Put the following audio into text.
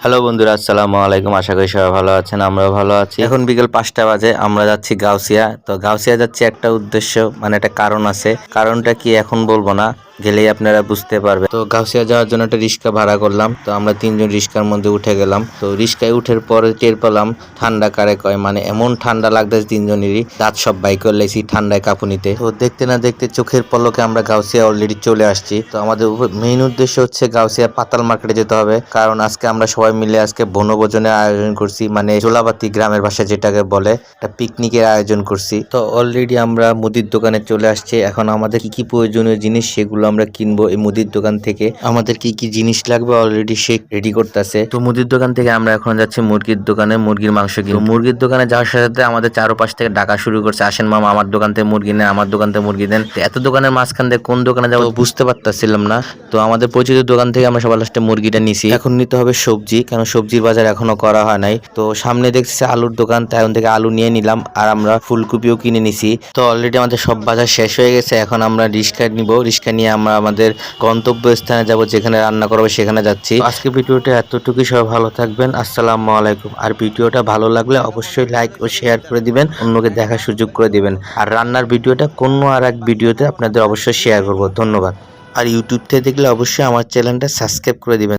Hello বন্ধুরা, আসসালামু আলাইকুম। আশা করি সবাই ভালো আছেন, আমরাও ভালো আছি। এখন বিকেল 5টা বাজে, আমরা যাচ্ছি গাউসিয়া। তো গাউসিয়া যাচ্ছি একটা উদ্দেশ্য, মানে একটা কারণ আছে। কারণটা কি এখন বলবো না, গেলেই আপনারা বুঝতে পারবেন। তো গাউসিয়া যাওয়ার জন্য একটা রিক্সা ভাড়া করলাম। তো আমরা 3জন রিক্সার মধ্যে উঠে গেলাম। তো রিক্সায় উঠের পরে টের পেলাম ঠান্ডা কারে কয়, মানে এমন ঠান্ডা লাগতেছে, 3জনেরই দাঁত সব বাই করে লেছি ঠান্ডায় কাঁপুনিতে। তো দেখতে না দেখতে চোখের পলকে আমরা গাউসিয়া অলরেডি চলে আসছি। তো আমাদের মেইন উদ্দেশ্য হচ্ছে গাউসিয়া পাতাল মার্কেটে যেতে হবে, কারণ আজকে আমরা সবাই মিলে আজকে বনভোজনের আয়োজন করছি, মানে জোলাবাতি গ্রামের ভাষায় যেটাকে বলে, একটা পিকনিকের আয়োজন করছি। তো অলরেডি আমরা মুদির দোকানে চলে আসছি। এখন আমাদের কি কি প্রয়োজনীয় জিনিস সেগুলো আমরা কিনবো এই মুদির দোকান থেকে। আমাদের কি কি জিনিস লাগবে অলরেডি সে রেডি করতেছে। তো মুদির দোকান থেকে আমরা এখন যাচ্ছি মুরগির দোকানে, মুরগির মাংস কিনবো। মুরগির দোকানে যাওয়ার সাথে সাথে আমাদের চারপাশ থেকে ডাকা শুরু করছে, আসেন মামা আমার দোকান থেকে মুরগি নেন, আমার দোকান থেকে মুরগি দেন। তো এত দোকানের মাঝখান থেকে কোন দোকানে যাবো বুঝতে পারতেছিলাম না। তো আমাদের পরিচিত দোকান থেকে আমরা সবার লাস্টে মুরগিটা নিছি। এখন নিতে হবে সবজি, কারণ সবজির বাজার এখনো করা হয় নাই। তো সামনে দেখছি আলুর দোকান, তাই এখন থেকে আলু নিয়ে নিলাম, আর আমরা ফুলকপিও কিনে নিছি। তো অলরেডি আমাদের সব বাজার শেষ হয়ে গেছে। এখন আমরা রিক্সা নিব, রিক্সা নিয়ে আমরা আমাদের গন্তব্য স্থানে যাব, যেখানে রান্না করবো সেখানে যাচ্ছি। আজকে ভিডিওটা এতটুকুই, সবাই ভালো থাকবেন, আসসালামু আলাইকুম। আর ভিডিওটা ভালো লাগলে অবশ্যই লাইক ও শেয়ার করে দিবেন, অন্যকে দেখার সুযোগ করে দিবেন। আর রান্নার ভিডিওটা কোনো আর এক ভিডিওতে আপনাদের অবশ্যই শেয়ার করব। ধন্যবাদ। আর ইউটিউব থেকে দেখলে অবশ্যই আমার চ্যানেলটা সাবস্ক্রাইব করে দিবেন।